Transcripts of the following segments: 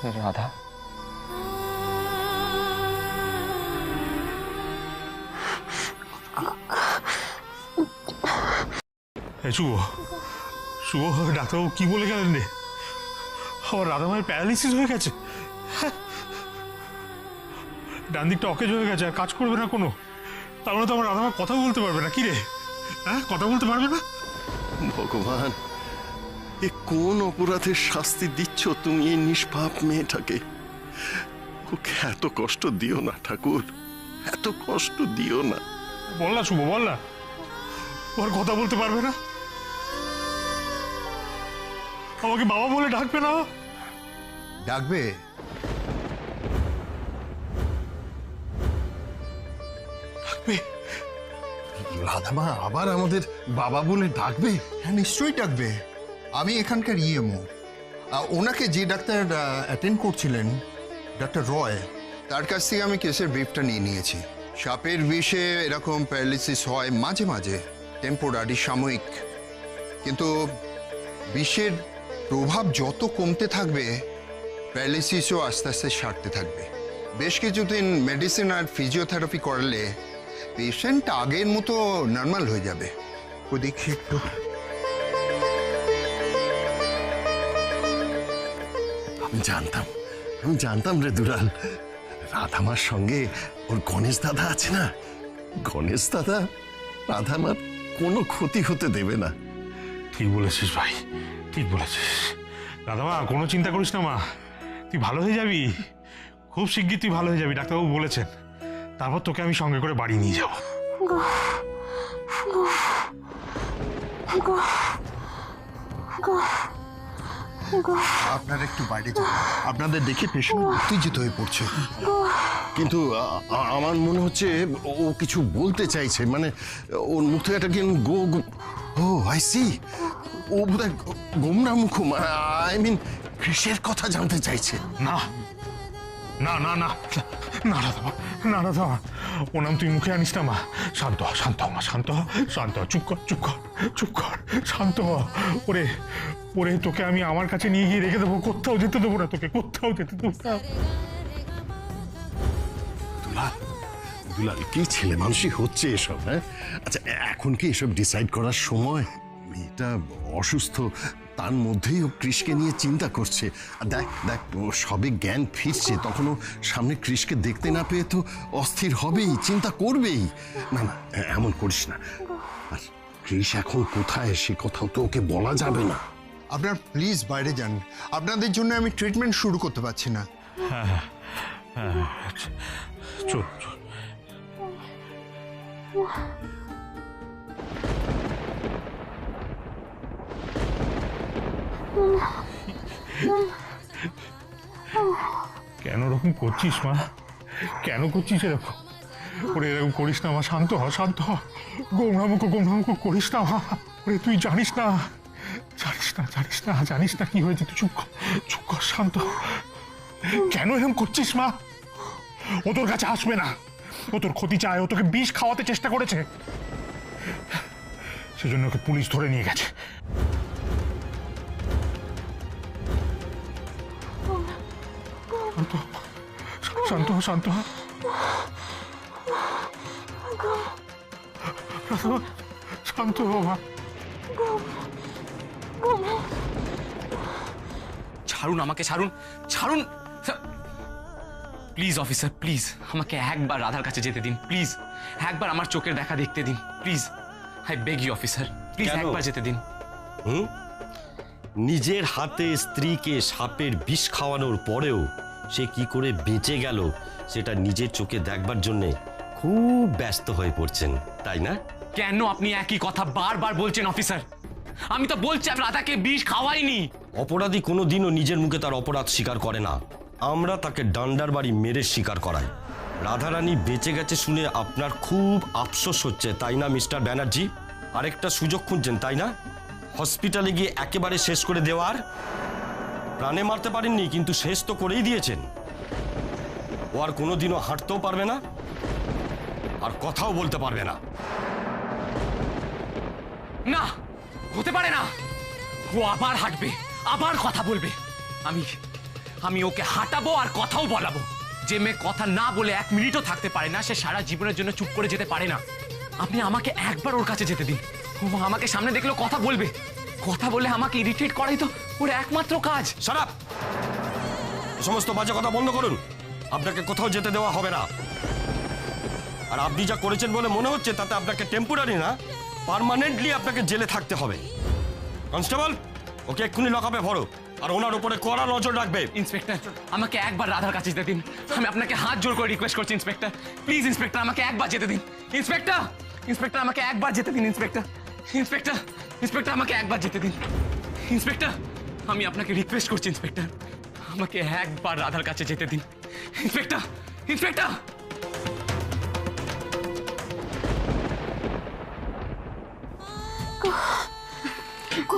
রাধা, শুভ শুভ ডাক্তারবাবু কি বলে গেলেন রে? আমার রাধা মায়ের প্যারালিসিস হয়ে গেছে, ডান দিকটা অকেজ হয়ে গেছে, আর কাজ করবে না কোনো। তার মানে তো আমার রাধা মা কথা বলতে পারবে না। কি রে, হ্যাঁ কথা বলতে পারবে না? ভগবান, এ কোন অপরাধের শাস্তি দিচ্ছ তুমি এই নিষ্পাপ মেয়েটাকে? ওকে এত কষ্ট দিও না ঠাকুর, এত কষ্ট দিও না। বল না শুভ, বল না, ওর কথা বলতে পারবে না? আমাকে বাবা বলে ডাকবে না? ডাকবে, ডাকবে। রাধামা আবার আমাদের বাবা বলে ডাকবে? হ্যাঁ নিশ্চয়ই ডাকবে। আমি এখানকার ইএমও, ওনাকে যে ডাক্তার অ্যাটেন্ড করছিলেন, ডাক্তার রয়, তার কাছ থেকে আমি কেসের ব্রিফটা নিয়ে নিয়েছি। সাপের বিষে এরকম প্যারালিসিস হয় মাঝে মাঝে, টেম্পোরারি, সাময়িক, কিন্তু বিষের প্রভাব যত কমতে থাকবে প্যারালিসিসও আস্তে আস্তে সারতে থাকবে। বেশ কিছুদিন মেডিসিন আর ফিজিওথেরাপি করালে পেশেন্ট আগের মতো নর্মাল হয়ে যাবে। ও দেখি একটু। আমি জানতাম রে দুলাল, রাধামার সঙ্গে ওর গণেশ দাদা আছে না, গণেশ দাদা রাধামার কোনো ক্ষতি হতে দেবে না। ঠিক বলেছিস ভাই, ঠিক বলেছিস। দাদা মা কোনো চিন্তা করিস না মা, তুই ভালো হয়ে যাবি, খুব শিগগির তুই ভালো হয়ে যাবি, ডাক্তারবাবু বলেছেন। তারপর তোকে আমি সঙ্গে করে বাড়ি নিয়ে যাব। আপনারা একটু বাইরে যান, আপনাদের দেখে পেশেন্ট উত্তেজিত হয়ে পড়ছে। কিন্তু আমার মনে হচ্ছে ও কিছু বলতে চাইছে, মানে ওর মুখ থেকে একটা ও আই সি, ও বোধহয় গোমরা মুখ, আই মিন কৃষের কথা জানতে চাইছে। না না না না না রাধা মা, না রাধা মা, ও নাম তুই মুখে আনিস না মা। শান্ত হ, শান্ত হ মা, শান্ত হ, শান্ত হ, চুপ কর, চুপ কর, চুপ কর, শান্ত হ। ওরে ওরে, তোকে আমি আমার কাছে নিয়ে গিয়ে রেখে দেবো, কোথাও যেতে দেবো না তোকে, কোথাও যেতে দেবো না। দুলাল কি ছেলে মানুষই হচ্ছে এসব? হ্যাঁ আচ্ছা, এখন কি এসব ডিসাইড করার সময়? মেয়েটা অসুস্থ, তার মধ্যেই ও কৃষকে নিয়ে চিন্তা করছে। আর দেখ দেখ, ও সবে জ্ঞান ফিরছে, তখন ও সামনে কৃষকে দেখতে না পেয়ে তো অস্থির হবেই, চিন্তা করবেই। না না, এমন করিস না। আর কৃষ এখন কোথায় সে কথাও তো ওকে বলা যাবে না। আপনার প্লিজ বাইরে যান, আপনাদের জন্য আমি ট্রিটমেন্ট শুরু করতে পারছি না। চল চল। কেন ওরকম করছিস মা, কেন করছিস এরকম? ওরে এরকম করিস না মা, শান্ত হ, শান্ত হ, গোমরামুখ করিস না মা। ওরে তুই জানিস না, জানিস না, জানিস না, জানিস না কি হয়েছে, তুই চুপ কর, চুপ কর, শান্ত হ। কেন এরকম করছিস মা? ও তোর কাছে আসবে না, ও তোর ক্ষতি চায়, ও তোকে বিষ খাওয়াতে চেষ্টা করেছে, সেজন্য ওকে পুলিশ ধরে নিয়ে গেছে। শান্ত হ, শান্ত হ, শান্ত হ মা। ছাড়ুন আমাকে, ছাড়ুন, ছাড়ুন প্লিজ অফিসার, প্লিজ আমাকে একবার রাধার কাছে যেতে দিন, প্লিজ একবার আমার চোখের দেখা দেখতে দিন, please I beg you officer, please একবার যেতে দিন। নিজের হাতে স্ত্রীকে সাপের বিষ খাওয়ানোর পরেও সে কি করে বেঁচে গেল সেটা নিজের চোখে দেখবার জন্যে খুব ব্যস্ত হয়ে পড়ছেন, তাই না? কেন আপনি একই কথা বারবার বলছেন অফিসার? আমি তো বলছি আমি রাধাকে বিষ খাওয়াইনি। অপরাধী কোনোদিনও নিজের মুখে তার অপরাধ স্বীকার করে না, আমরা তাকে ডান্ডার বাড়ি মেরে স্বীকার করাই। রাধারানী বেঁচে গেছে শুনে আপনার খুব আফসোস হচ্ছে, তাই না মিস্টার ব্যানার্জি? আরেকটা সুযোগ খুঁজছেন, তাই না? হসপিটালে গিয়ে একেবারে শেষ করে দেওয়ার। প্রাণে মারতে পারেননি, কিন্তু শেষ তো করেই দিয়েছেন। ও আর কোনোদিনও হাঁটতেও পারবে না, আর কথাও বলতে পারবে না। না, হতে পারে না। ও আবার হাঁটবে, আবার কথা বলবে। আমি ওকে হাঁটাবো আর কথাও বলাবো। যে মেয়ে কথা না বলে 1 মিনিটও থাকতে পারে না, সে সারা জীবনের জন্য চুপ করে যেতে পারে না। আপনি আমাকে একবার ওর কাছে যেতে দিন। ও আমাকে সামনে দেখলেও কথা বলবে, কথা বলে আমাকে ইরিটেট করাই তো ওর একমাত্র কাজ। সারাপ, সমস্ত বাজে কথা বন্ধ করুন। আপনাকে কোথাও যেতে দেওয়া হবে না। আর আপনি যা করেছেন বলে মনে হচ্ছে তাতে আপনাকে টেম্পোরারি না, পার্মানেন্টলি আপনাকে জেলে থাকতে হবে। কনস্টেবল, ওকে এক্ষুনি লকআপে ভরো, আর ওনার উপরে কড়া নজর রাখবে। ইন্সপেক্টর, আমাকে একবার রাধার কাছে যেতে দিন। আমি আপনাকে হাত জোর করে রিকোয়েস্ট করছি ইন্সপেক্টর, প্লিজ ইন্সপেক্টর, আমাকে একবার যেতে দিন। ইন্সপেক্টর, ইন্সপেক্টর, আমাকে একবার যেতে দিন। ইন্সপেক্টর, ইন্সপেক্টর, ইন্সপেক্টর, আমাকে একবার যেতে দিন। ইন্সপেক্টর, আমি আপনাকে রিকোয়েস্ট করছি ইন্সপেক্টর, আমাকে একবার রাধার কাছে যেতে দিন। Inspector, inspector.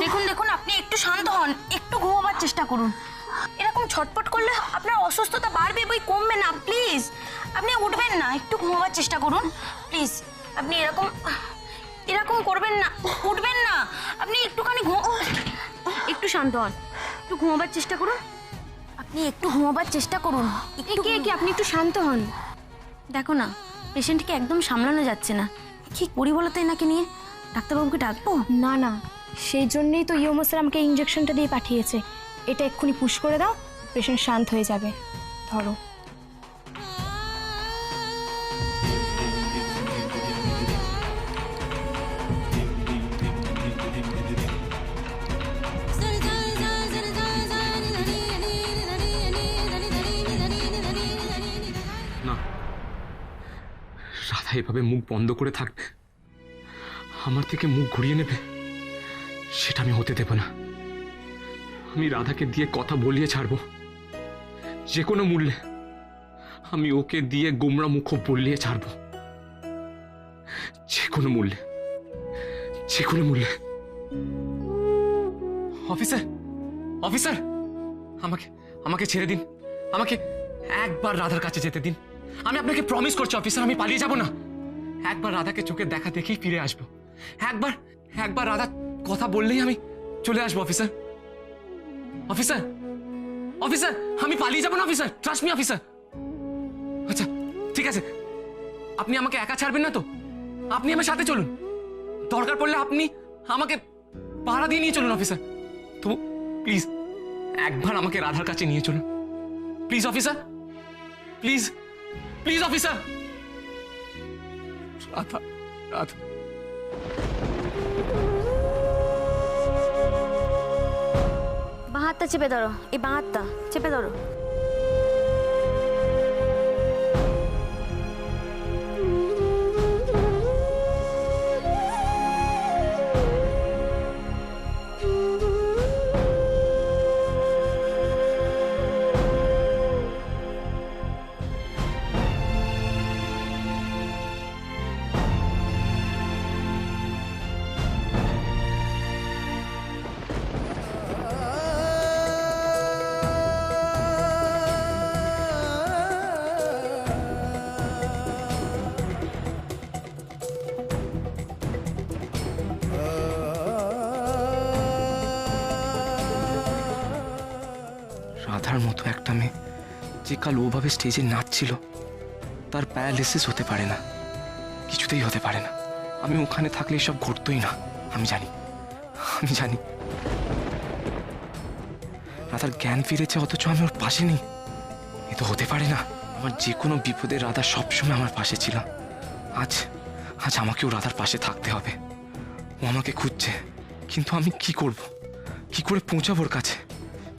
দেখুন দেখুন, আপনি একটু শান্ত হন, একটু ঘুমাবার চেষ্টা করুন। এরকম ছটপট করলে আপনার অসুস্থতা বাড়বে, বই কমবে না। প্লিজ আপনি উঠবেন না, একটু ঘুমাবার চেষ্টা করুন প্লিজ। আপনি এরকম এরকম করবেন না, উঠবেন না। আপনি একটুখানি একটু শান্ত হন, একটু ঘুমাবার চেষ্টা করুন। আপনি একটু ঘুমাবার চেষ্টা করুন। একটু কি আপনি একটু শান্ত হন। দেখো না, পেশেন্টকে একদম সামলানো যাচ্ছে না। কি করি বলো তো এনাকে নিয়ে? ডাক্তারবাবুকে ডাকবো? না না, সেই জন্যই তো ইউমো স্যার আমাকে ইঞ্জেকশনটা দিয়ে পাঠিয়েছে। এটা এক্ষুনি পুশ করে দাও, পেশেন্ট শান্ত হয়ে যাবে। ধরো। না, রাধা এভাবে মুখ বন্ধ করে থাকবে, আমার থেকে মুখ ঘুরিয়ে নেবে, সেটা আমি হতে দেব না। আমি রাধাকে দিয়ে কথা বলিয়ে ছাড়বো, যে কোনো মূল্যে আমি ওকে দিয়ে গোমরা মুখ বলিয়ে ছাড়বো, যে কোনো মূল্যে, যে কোনো মূল্যে। অফিসার, অফিসার, আমাকে আমাকে ছেড়ে দিন। আমাকে একবার রাধার কাছে যেতে দিন। আমি আপনাকে প্রমিস করছি অফিসার, আমি পালিয়ে যাব না। একবার রাধাকে চোখের দেখা দেখেই ফিরে আসবো। একবার একবার রাধা কথা বললেই আমি চলে আসবো অফিসার। অফিসার, অফিসার, আমি পালিয়ে যাব না অফিসার, ট্রাস্ট মি অফিসার। আচ্ছা ঠিক আছে, আপনি আমাকে একা ছাড়বেন না তো? আপনি আমার সাথে চলুন, দরকার পড়লে আপনি আমাকে পাহারা দিয়ে নিয়ে চলুন অফিসার। তো প্লিজ একবার আমাকে রাধার কাছে নিয়ে চলুন please officer, please please officer. Radha, Radha. বাঁ হাতটা চেপে ধরো, এই বাঁ হাতটা চেপে ধরো। রাধার মতো একটা মেয়ে যে কাল ওভাবে স্টেজে নাচছিল, তার প্যারালিসিস হতে পারে না, কিছুতেই হতে পারে না। আমি ওখানে থাকলে এসব ঘটতোই না। আমি জানি, আমি জানি। রাধার জ্ঞান ফিরেছে অথচ আমি ওর পাশে নেই, এ তো হতে পারে না। আমার যে কোনো বিপদে রাধা সবসময় আমার পাশে ছিল। আজ আজ আমাকেও রাধার পাশে থাকতে হবে। ও আমাকে খুঁজছে, কিন্তু আমি কি করব? কি করে পৌঁছাবো ওর কাছে?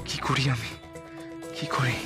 কি করি আমি, কি করি?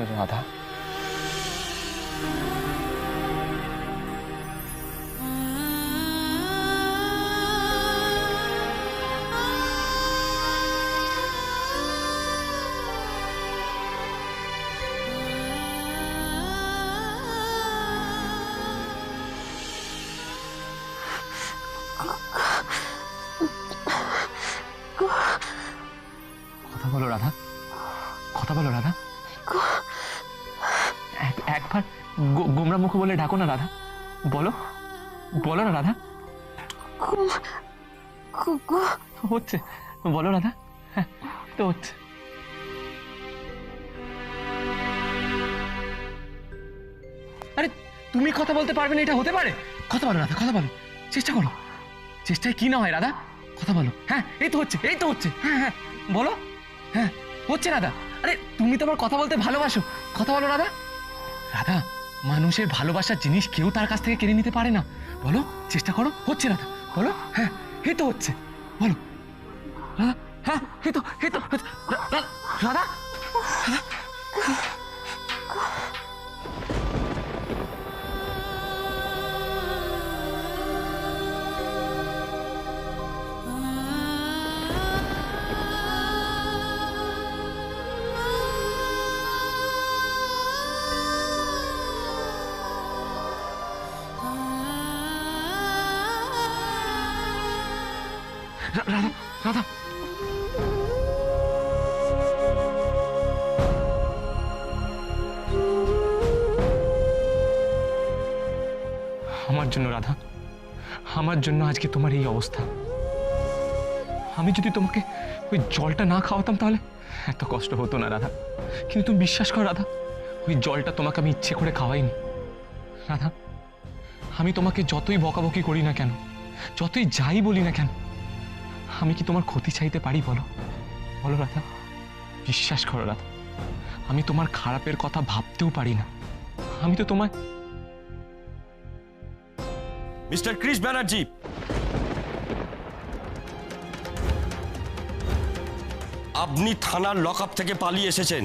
রাধা, কথা বলো রাধা, কথা বলো রাধা। একবার গোমরা মুখ বলে ডাকো না রাধা, বলো বলো না রাধা। হচ্ছে, বলো রাধা। হ্যাঁ তো হচ্ছে। আরে তুমি কথা বলতে পারবে না, এটা হতে পারে? কথা বলো রাধা, কথা বলো, চেষ্টা করো। চেষ্টায় কি না হয় রাধা, কথা বলো। হ্যাঁ এই তো হচ্ছে, এই তো হচ্ছে। হ্যাঁ হ্যাঁ বলো। হ্যাঁ হচ্ছে রাধা। আরে তুমি তো আমার কথা বলতে ভালোবাসো, কথা বলো রাধা। রাধা, মানুষের ভালোবাসার জিনিস কেউ তার কাছ থেকে কেড়ে নিতে পারে না। বলো, চেষ্টা করো। হচ্ছে রাধা, বলো। হ্যাঁ এই তো হচ্ছে, বলো রাধা। হ্যাঁ এই তো, এই তো রাধা। রাধা, রাধা। আমার জন্য রাধা, আমার জন্য আজকে তোমার এই অবস্থা। আমি যদি তোমাকে ওই জলটা না খাওয়াতাম তাহলে এত কষ্ট হতো না রাধা। কিন্তু তুমি বিশ্বাস করো রাধা, ওই জলটা তোমাকে আমি ইচ্ছে করে খাওয়াইনি রাধা। আমি তোমাকে যতই বকাবকি করি না কেন, যতই যাই বলি না কেন, আমি কি তোমার ক্ষতি চাইতে পারি বলো? বলো রাধা, বিশ্বাস করো রাধা, আমি তোমার খারাপের কথা ভাবতেও পারি না। আমি তো তোমায়। মিস্টার ক্রিস ব্যানার্জি, আপনি থানার লকআপ থেকে পালিয়ে এসেছেন।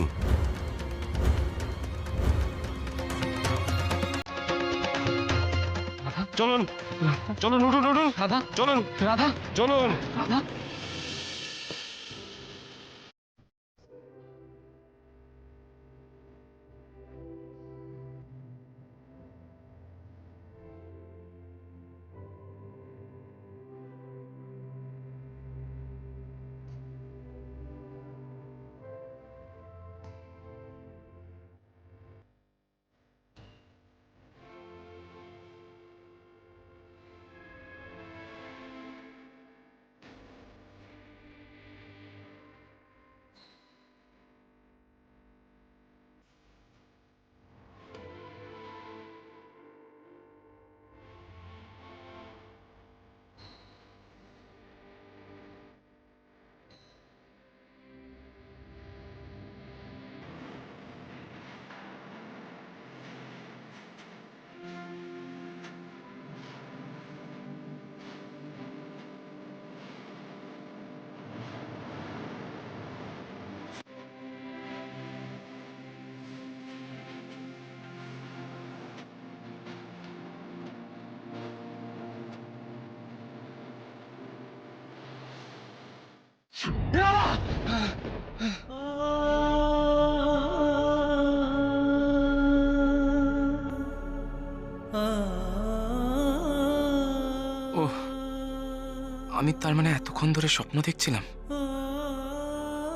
চলুন চলুন, উঠুন উঠুন রাধা, চলুন রাধা, চলুন। রাধা। ও, আমি তার মানে এতক্ষণ ধরে স্বপ্ন দেখছিলাম।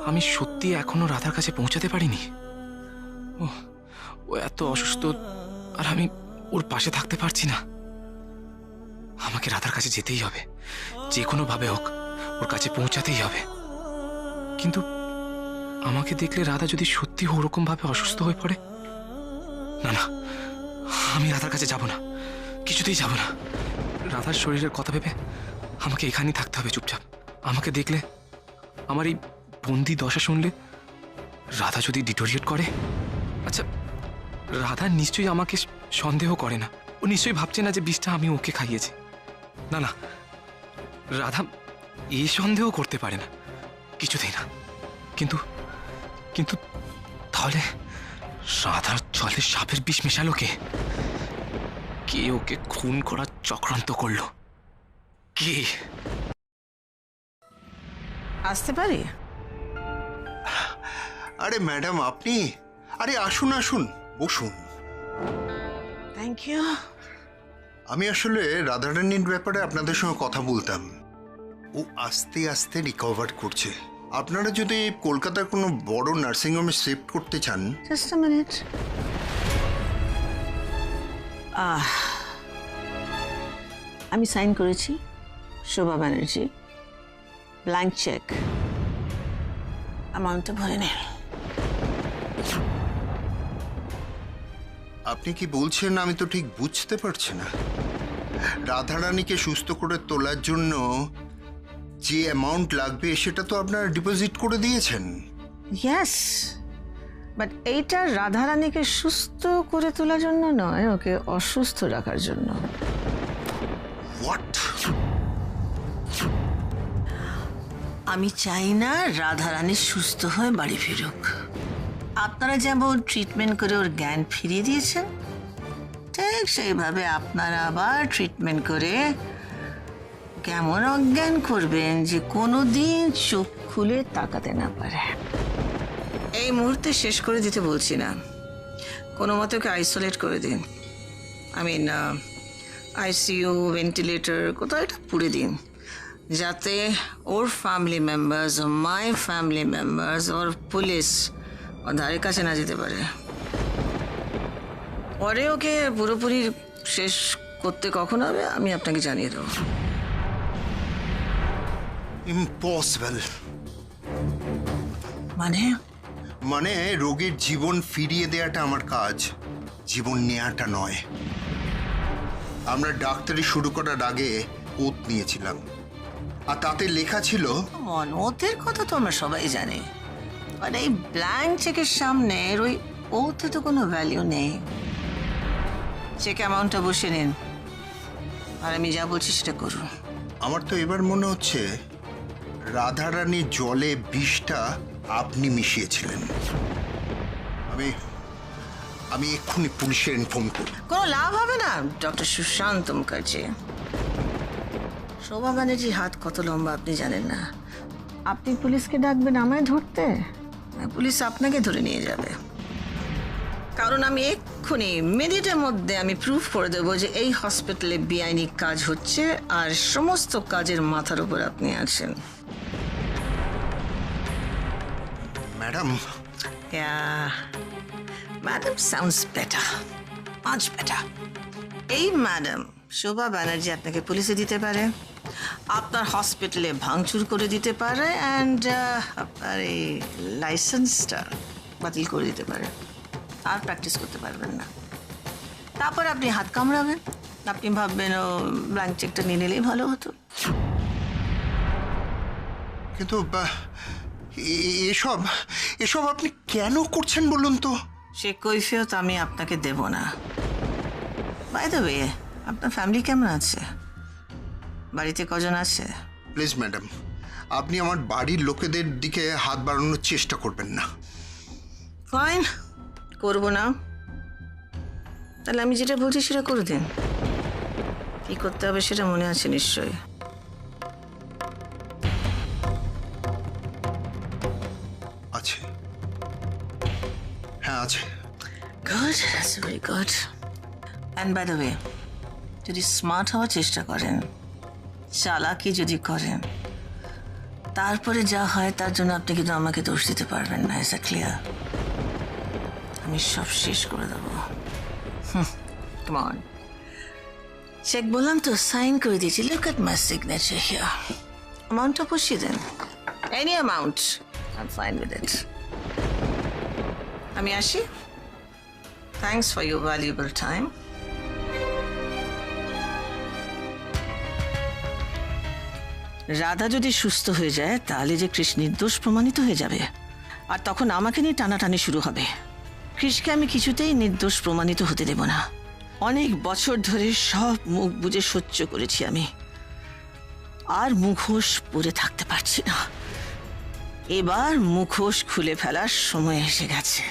আমি সত্যি এখনো রাধার কাছে পৌঁছাতে পারিনি। ও, ও এত অসুস্থ আর আমি ওর পাশে থাকতে পারছি না। আমাকে রাধার কাছে যেতেই হবে, যে কোনো ভাবে হোক ওর কাছে পৌঁছাতেই হবে। কিন্তু আমাকে দেখলে রাধা যদি সত্যি ওরকম ভাবে অসুস্থ হয়ে পড়ে, না না, আমি রাধার কাছে যাব না, কিছুতেই যাব না। রাধার শরীরের কথা ভেবে আমাকে এখানেই থাকতে হবে চুপচাপ। আমাকে দেখলে, আমার এই বন্দি দশা শুনলে রাধা যদি ডিটোরিয়েট করে, আচ্ছা রাধা নিশ্চয়ই আমাকে সন্দেহ করে না। ও নিশ্চয়ই ভাবছে না যে বিষটা আমি ওকে খাইয়েছি। না না, রাধা এই সন্দেহ করতে পারে না, কিছুতেই না। কিন্তু কিন্তু তাহলে রাধার জলে সাপের বিষ মেশালো কে? কে ওকে খুন করার চক্রান্ত করলো? কে? আসতে পারি? আরে ম্যাডাম আপনি, আরে আসুন আসুন, বসুন। Thank you. আমি আসলে রাধারানীর ব্যাপারে আপনাদের সঙ্গে কথা বলতাম। ও আস্তে আস্তে রিকভার করছে। আপনারা যদি কলকাতার কোনো বড় নার্সিংহোমে শিফট করতে চান। Just a minute. আমি সাইন করেছি, শোভা ব্যানার্জি। ব্ল্যাঙ্ক চেক, অ্যামাউন্টটা ভরে নিন। আপনি কি বলছেন আমি তো ঠিক বুঝতে পারছি না। রাধারানীকে সুস্থ করে তোলার জন্য যে অ্যামাউন্ট লাগবে সেটা তো আপনারা ডিপোজিট করে দিয়েছেন। ইয়েস, বাট এইটা রাধারানীকে সুস্থ করে তোলার জন্য নয়, ওকে অসুস্থ রাখার জন্য। হোয়াট? আমি চাই না রাধারানী সুস্থ হয়ে বাড়ি ফিরুক। আপনারা যেমন ট্রিটমেন্ট করে ওর জ্ঞান ফিরিয়ে দিয়েছেন, ঠিক সেইভাবে আপনারা আবার ট্রিটমেন্ট করে কেমন অজ্ঞান করবেন যে কোনো দিন চোখ খুলে তাকাতে না পারে। এই মুহূর্তে শেষ করে দিতে বলছি না, কোনো মতে ওকে আইসোলেট করে দিন। আইসিইউ, ভেন্টিলেটর কোথাও এটা পুড়ে দিন, যাতে ওর ফ্যামিলি মেম্বার্স, ও মাই ফ্যামিলি মেম্বার্স, ওর পুলিশ ওর ধারে কাছে না যেতে পারে। পরে ওকে পুরোপুরি শেষ করতে কখন হবে আমি আপনাকে জানিয়ে দেবো। ইম্পসিবল। মানে রোগীর জীবন ফিরিয়ে দেওয়াটা আমার কাজ, জীবন নেওয়াটা নয়। আমরা ডাক্তারি শুরু করার আগে ওত নিয়েছিলাম, আর তাতে লেখা ছিল ওদের কথা তো আমরা সবাই জানি, মানে এই ব্ল্যাঙ্ক চেকের সামনে ওই ওতে তো কোনো ভ্যালিউ নেই। চেক অ্যামাউন্টটা বসে নিন, আর আমি যা বলছি সেটা করুন। আমার তো এবার মনে হচ্ছে রাধারানীর জলে বিষটা আপনি মিশিয়েছিলেন। আমি এক্ষুনি পুলিশে ইনফর্ম করব। কোনো লাভ হবে না ডক্টর সুশান্ত মুখার্জি। শোভা ব্যানার্জির হাত কত লম্বা আপনি জানেন না। আপনি পুলিশকে ডাকবেন আমায় ধরতে, পুলিশ আপনাকে ধরে নিয়ে যাবে। কারণ আমি এক্ষুনি মিনিটের মধ্যে আমি প্রুফ করে দেবো যে এই হসপিটালে বেআইনি কাজ হচ্ছে, আর সমস্ত কাজের মাথার উপর আপনি আছেন। Madam, madam sounds better, much better. এই ম্যাডাম শোভা ব্যানার্জি আপনাকে পুলিশে দিতে পারে, আপনার হসপিটালে ভাঙচুর করে দিতে পারে, অ্যান্ড আপনার এই লাইসেন্সটা বাতিল করে দিতে পারে। আর প্র্যাকটিস করতে পারবেন না। তারপর আপনি হাত কামড়াবেন, আপনি ভাববেন ও ব্ল্যাঙ্ক চেকটা নিয়ে নিলেই ভালো হতো। কিন্তু এসব আপনি কেন করছেন বলুন তো? সে কৈফিয়ত আমি আপনাকে দেব না। বাই দ্য ওয়ে, আপনার ফ্যামিলি কেমন আছে? বাড়িতে কজন আছে? প্লিজ ম্যাডাম, আপনি আমার বাড়ির লোকেদের দিকে হাত বাড়ানোর চেষ্টা করবেন না। ফাইন, করবো না। তাহলে আমি যেটা বলছি সেটা করে দিন। কি করতে হবে সেটা মনে আছে নিশ্চয়ই। আছে, হ্যাঁ আছে। Good, that's very good. And by the way, যদি স্মার্ট হওয়ার চেষ্টা করেন, চালাকি যদি করেন, তারপরে যা হয় তার জন্য আপনি কিন্তু আমাকে দোষ দিতে পারবেন না। Is that clear? আমি সব শেষ করে দেবো। কাম অন, চেক বললাম তো, সাইন করে দিয়েছি। Look at my signature here. অ্যামাউন্টটা বসিয়ে দেন, any amount, I am fine with it. আমি আসি। Thanks for your valuable time. Radha যদি সুস্থ হয়ে যায় তাহলে যে কৃষ নির্দোষ প্রমাণিত হয়ে যাবে, আর তখন আমাকে নিয়ে টানাটানি শুরু হবে। কৃষকে আমি কিছুতেই নির্দোষ প্রমাণিত হতে দেব না। অনেক বছর ধরে সব মুখ বুজে সহ্য করেছি আমি, আর মুখোশ পরে থাকতে পারছি না। এবার মুখোশ খুলে ফেলার সময় এসে গেছে।